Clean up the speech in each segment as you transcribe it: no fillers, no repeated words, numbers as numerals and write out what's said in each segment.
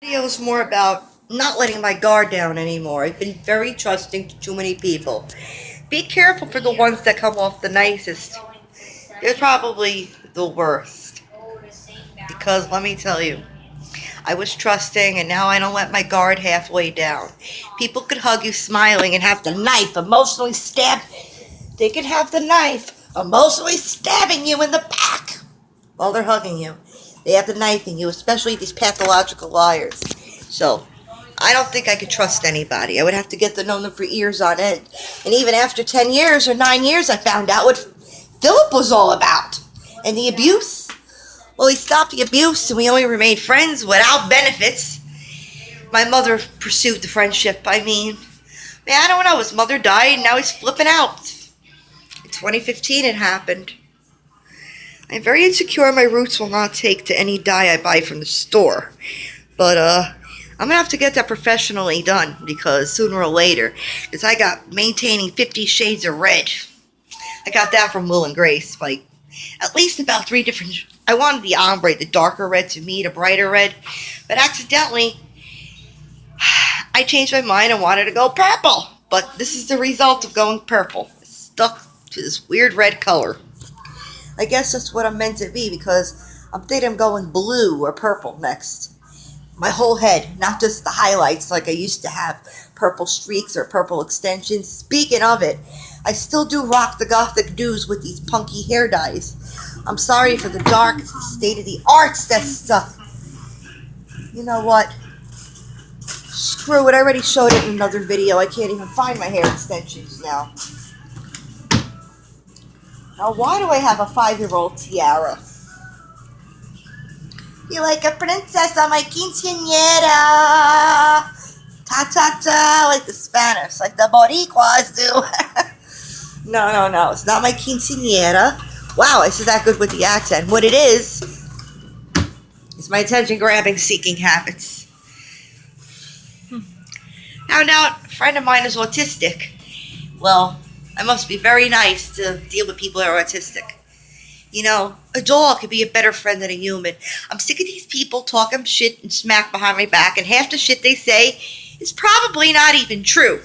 Video is more about not letting my guard down anymore. I've been very trusting to too many people. Be careful for the ones that come off the nicest. They're probably the worst. Because let me tell you, I was trusting and now I don't let my guard halfway down. People could hug you smiling and have the knife emotionally stab. They could have the knife emotionally stabbing you in the back while they're hugging you. They have the knife in you, especially these pathological liars. So, I don't think I could trust anybody. I would have to get to know them for years on end. And even after 10 years or 9 years, I found out what Philip was all about. And the abuse. Well, he stopped the abuse and we only remained friends without benefits. My mother pursued the friendship. Man, I don't know. His mother died and now he's flipping out. In 2015 it happened. I'm very insecure my roots will not take to any dye I buy from the store. But, I'm gonna have to get that professionally done because sooner or later, because I got maintaining 50 Shades of Red. I got that from Will and Grace, like at least about 3 different. I wanted the ombre, the darker red to meet a brighter red, but accidentally, I changed my mind and wanted to go purple. But this is the result of going purple. It's stuck to this weird red color. I guess that's what I'm meant to be because I'm thinking I'm going blue or purple next. My whole head, not just the highlights like I used to have purple streaks or purple extensions. Speaking of it, I still do rock the gothic dudes with these punky hair dyes. I'm sorry for the dark state of the arts that stuff. You know what? Screw it, I already showed it in another video. I can't even find my hair extensions now. Now why do I have a 5-year-old tiara? You like a princess on my quinceañera. Ta-ta-ta, like the Spanish, like the Boricuas do. No, it's not my quinceañera. Wow, I said that good with the accent. What it is my attention-grabbing seeking habits. Found out a friend of mine is autistic. Well, I must be very nice to deal with people that are autistic. You know, a dog could be a better friend than a human. I'm sick of these people talking shit and smack behind my back, and half the shit they say is probably not even true.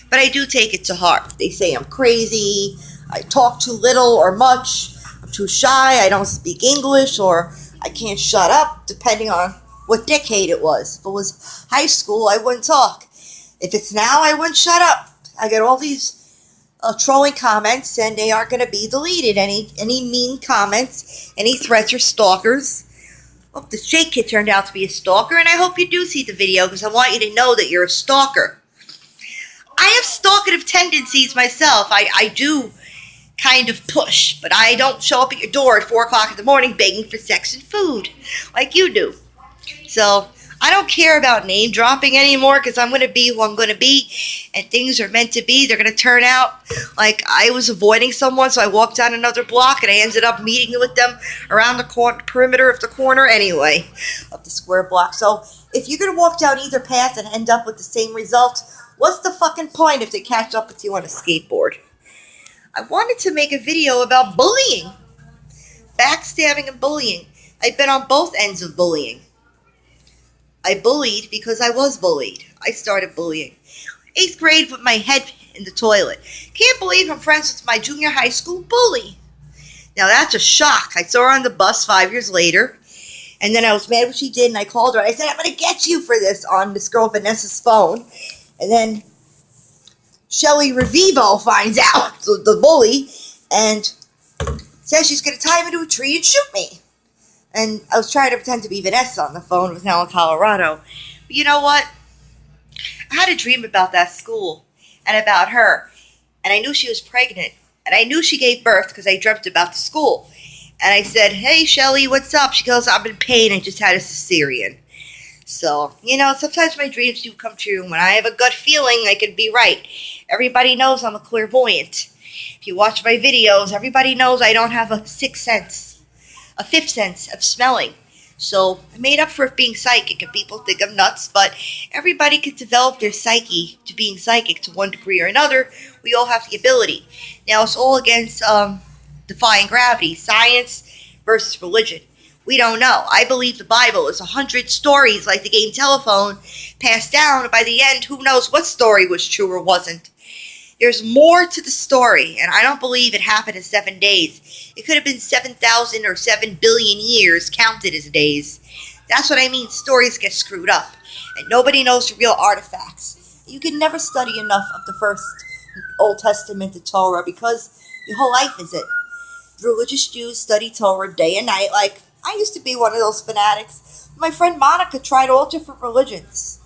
But I do take it to heart. They say I'm crazy, I talk too little or much, I'm too shy, I don't speak English, or I can't shut up, depending on what decade it was. If it was high school, I wouldn't talk. If it's now, I wouldn't shut up. I get all these trolling comments, and they aren't going to be deleted. Any mean comments, any threats or stalkers. Well, this Jake kid turned out to be a stalker, and I hope you do see the video because I want you to know that you're a stalker. I have stalkative tendencies myself. I do kind of push, but I don't show up at your door at 4 o'clock in the morning begging for sex and food like you do. So I don't care about name dropping anymore because I'm going to be who I'm going to be, and things are meant to be. They're going to turn out like I was avoiding someone, so I walked down another block and I ended up meeting with them around the perimeter of the corner anyway, of the square block. So if you're going to walk down either path and end up with the same result, what's the fucking point if they catch up with you on a skateboard? I wanted to make a video about bullying, backstabbing and bullying. I've been on both ends of bullying. I bullied because I was bullied. I started bullying. 8th grade with my head in the toilet. Can't believe I'm friends with my junior high school bully. Now that's a shock. I saw her on the bus 5 years later. And then I was mad what she did and I called her. I said, I'm going to get you for this on this girl Vanessa's phone. And then Shelly Revivo finds out, the bully, and says she's going to tie me to a tree and shoot me. And I was trying to pretend to be Vanessa on the phone with now in Colorado. But you know what? I had a dream about that school and about her. And I knew she was pregnant. And I knew she gave birth because I dreamt about the school. And I said, hey, Shelly, what's up? She goes, I'm in pain. I just had a cesarean. So, you know, sometimes my dreams do come true. When I have a gut feeling, I could be right. Everybody knows I'm a clairvoyant. If you watch my videos, everybody knows I don't have a sixth sense. A fifth sense of smelling. So I made up for it being psychic, and people think I'm nuts, but everybody can develop their psyche to being psychic to one degree or another. We all have the ability. Now it's all against defying gravity, science versus religion. We don't know. I believe the Bible is 100 stories like the game telephone passed down. And by the end, who knows what story was true or wasn't. There's more to the story, and I don't believe it happened in 7 days. It could have been 7,000 or 7 billion years counted as days. That's what I mean. Stories get screwed up, and nobody knows the real artifacts. You can never study enough of the first Old Testament, the Torah, because your whole life is it. Religious Jews study Torah day and night. Like, I used to be one of those fanatics. My friend Monica tried all different religions.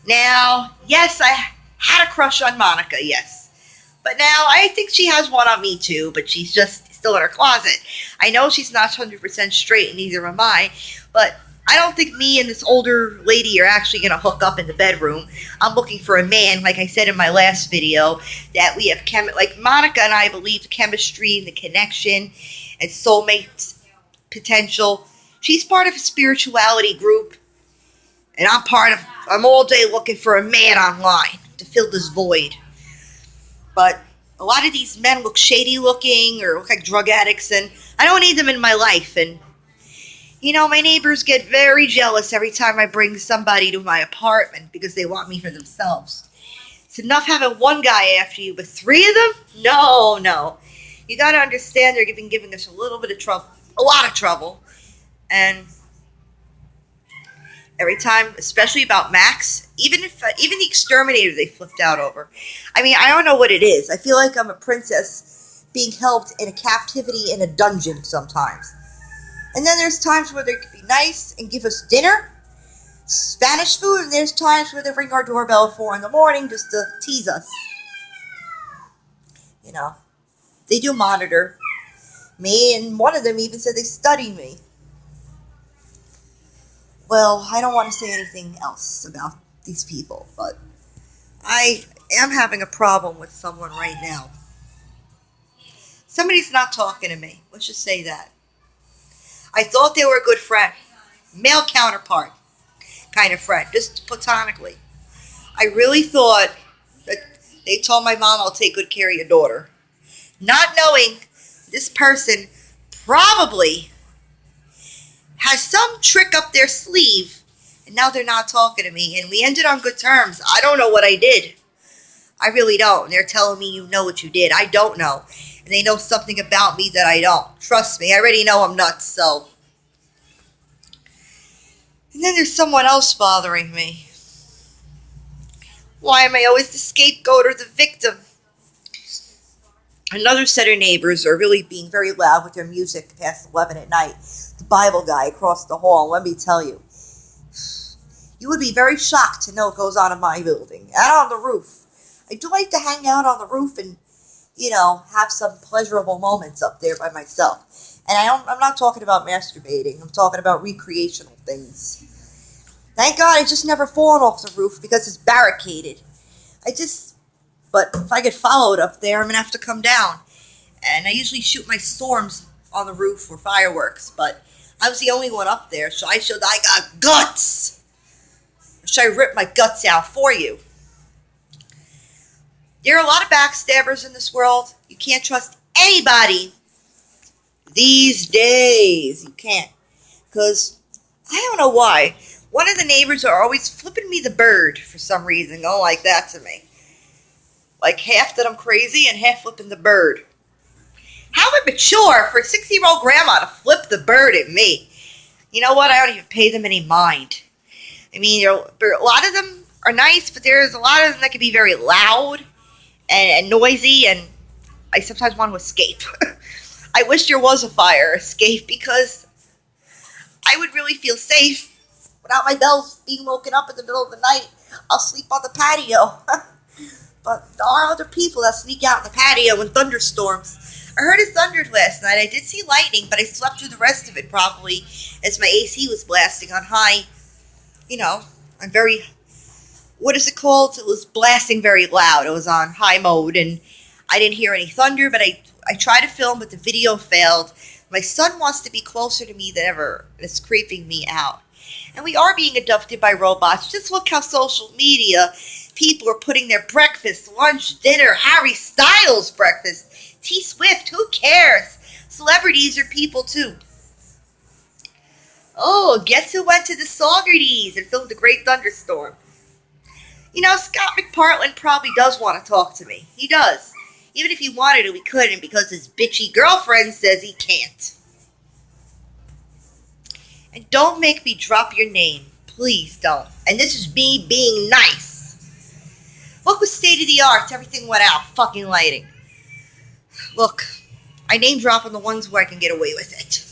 Now, yes, I had a crush on Monica, yes. But now I think she has one on me too, but she's just still in her closet. I know she's not 100% straight, and neither am I, but I don't think me and this older lady are actually going to hook up in the bedroom. I'm looking for a man, like I said in my last video, that we have like Monica and I believe the chemistry and the connection and soulmate potential. She's part of a spirituality group, and I'm all day looking for a man online to fill this void. But a lot of these men look shady looking or look like drug addicts, and I don't need them in my life. And you know, my neighbors get very jealous every time I bring somebody to my apartment because they want me for themselves. It's enough having one guy after you, but 3 of them? No. You gotta understand they're giving us a little bit of trouble, a lot of trouble. And every time, especially about Max, even the exterminator they flipped out over. I mean, I don't know what it is. I feel like I'm a princess being held in a captivity in a dungeon sometimes. And then there's times where they could be nice and give us dinner, Spanish food, and there's times where they ring our doorbell at 4 in the morning just to tease us. You know, they do monitor me, and one of them even said they study me. Well, I don't want to say anything else about these people, but I am having a problem with someone right now. Somebody's not talking to me. Let's just say that. I thought they were a good friend, male counterpart kind of friend, just platonically. I really thought that they told my mom, I'll take good care of your daughter. Not knowing this person probably has some trick up their sleeve, and now they're not talking to me, and we ended on good terms. I don't know what I did. I really don't. And they're telling me you know what you did. I don't know. And they know something about me that I don't. Trust me, I already know I'm nuts, so. And then there's someone else bothering me. Why am I always the scapegoat or the victim? Another set of neighbors are really being very loud with their music past 11 at night. The Bible guy across the hall, let me tell you. You would be very shocked to know what goes on in my building. Out on the roof. I do like to hang out on the roof and, you know, have some pleasurable moments up there by myself. And I'm not talking about masturbating. I'm talking about recreational things. Thank God I just never fallen off the roof because it's barricaded. But if I get followed up there, I'm going to have to come down. And I usually shoot my storms on the roof for fireworks, but I was the only one up there, so I showed I got guts. Or should I rip my guts out for you? There are a lot of backstabbers in this world. You can't trust anybody these days. You can't. Because I don't know why. One of the neighbors are always flipping me the bird for some reason. Going like that to me. Like half that I'm crazy and half flipping the bird. How immature for a 60-year-old grandma to flip the bird at me. You know what? I don't even pay them any mind. I mean, a lot of them are nice, but there's a lot of them that can be very loud and noisy, and I sometimes want to escape. I wish there was a fire escape because I would really feel safe without my bells being woken up in the middle of the night. I'll sleep on the patio. But there are other people that sneak out in the patio in thunderstorms. I heard it thundered last night. I did see lightning, but I slept through the rest of it probably as my AC was blasting on high. You know, I'm very, what is it called? It was blasting very loud. It was on high mode, and I didn't hear any thunder, but I tried to film, but the video failed. My son wants to be closer to me than ever. It's creeping me out. And we are being abducted by robots. Just look how social media people are putting their breakfast, lunch, dinner, Harry Styles breakfast, T Swift, who cares? Celebrities are people too. Oh, guess who went to the Saugerties and filmed a great thunderstorm? You know, Scott McPartland probably does want to talk to me. He does. Even if he wanted to, he couldn't because his bitchy girlfriend says he can't. And don't make me drop your name. Please don't. And this is me being nice. Look what state of the art. Everything went out. Fucking lighting. Look, I name drop on the ones where I can get away with it.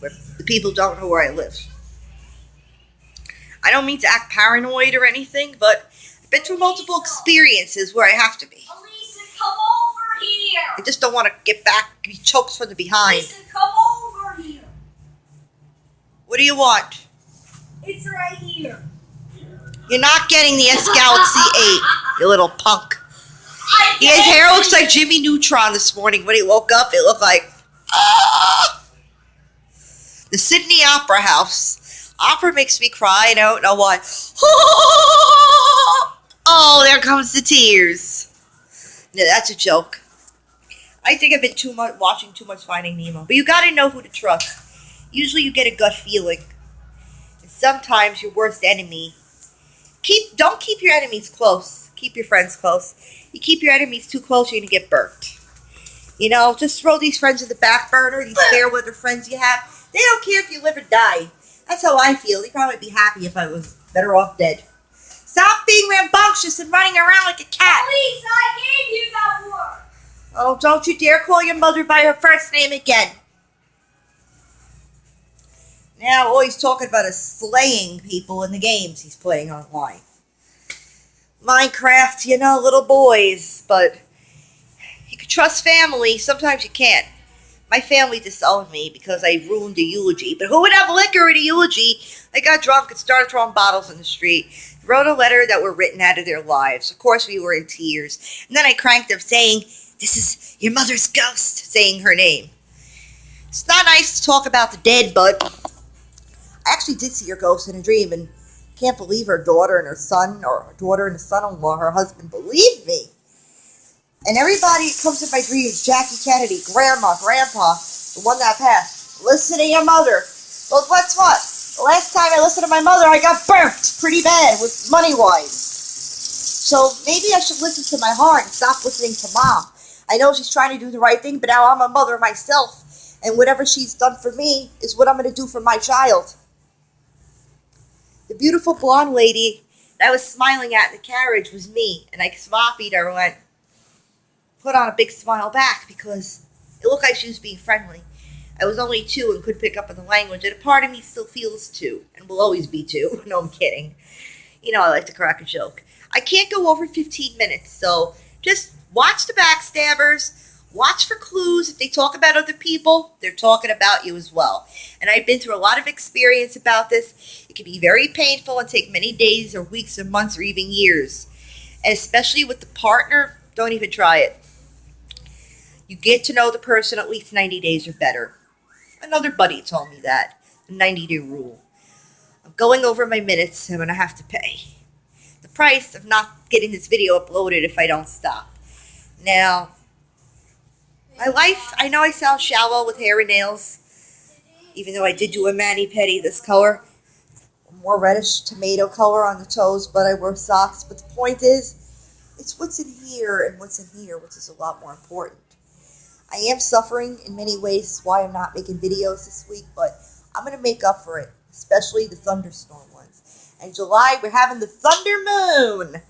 Where the people don't know where I live. I don't mean to act paranoid or anything, but I've been through multiple experiences where I have to be. Elisa, come over here. I just don't want to get back, be choked from the behind. Elisa, come over here. What do you want? It's right here. You're not getting the S Galaxy 8, you little punk. His hair looks like Jimmy Neutron this morning. When he woke up, it looked like... Ah! The Sydney Opera House. Opera makes me cry, and I don't know why. Oh, there comes the tears. No, that's a joke. I think I've been watching too much Finding Nemo. But you gotta know who to trust. Usually you get a gut feeling. And sometimes your worst enemy... Don't keep your enemies close. Keep your friends close. You keep your enemies too close, you're gonna get burnt. You know, just throw these friends in the back burner, these fair weather friends you have. They don't care if you live or die. That's how I feel. They'd probably be happy if I was better off dead. Stop being rambunctious and running around like a cat. Elisa, I gave you that word. Oh, don't you dare call your mother by her first name again. Now, all he's talking about is slaying people in the games he's playing online. Minecraft, you know, little boys, but you can trust family. Sometimes you can't. My family disowned me because I ruined a eulogy. But who would have liquor at a eulogy? I got drunk and started throwing bottles in the street. Wrote a letter that were written out of their lives. Of course, we were in tears. And then I cranked them saying, "This is your mother's ghost," saying her name. It's not nice to talk about the dead, but I actually did see your ghost in a dream, and can't believe her daughter and her son, or her daughter and her son-in-law, her husband, believed me. And everybody that comes in my dreams, Jackie Kennedy, Grandma, Grandpa, the one that passed, listen to your mother. Well, what's what? The last time I listened to my mother, I got burnt pretty bad with money-wise. So maybe I should listen to my heart and stop listening to Mom. I know she's trying to do the right thing, but now I'm a mother myself. And whatever she's done for me is what I'm going to do for my child. The beautiful blonde lady that I was smiling at in the carriage was me. And I swapied her and went, put on a big smile back because it looked like she was being friendly. I was only 2 and could pick up on the language, and a part of me still feels 2 and will always be 2. No, I'm kidding. You know, I like to crack a joke. I can't go over 15 minutes, so just watch the backstabbers. Watch for clues. If they talk about other people, they're talking about you as well. And I've been through a lot of experience about this. It can be very painful and take many days or weeks or months or even years. And especially with the partner, don't even try it. You get to know the person at least 90 days or better. Another buddy told me that. The 90-day rule. I'm going over my minutes. I'm going to have to pay the price of not getting this video uploaded if I don't stop. Now, my life, I know I sound shallow with hair and nails, even though I did do a mani-pedi this color. More reddish tomato color on the toes, but I wear socks. But the point is, it's what's in here and what's in here, which is a lot more important. I am suffering in many ways. That's why I'm not making videos this week, but I'm going to make up for it, especially the thunderstorm ones. In July, we're having the thunder moon.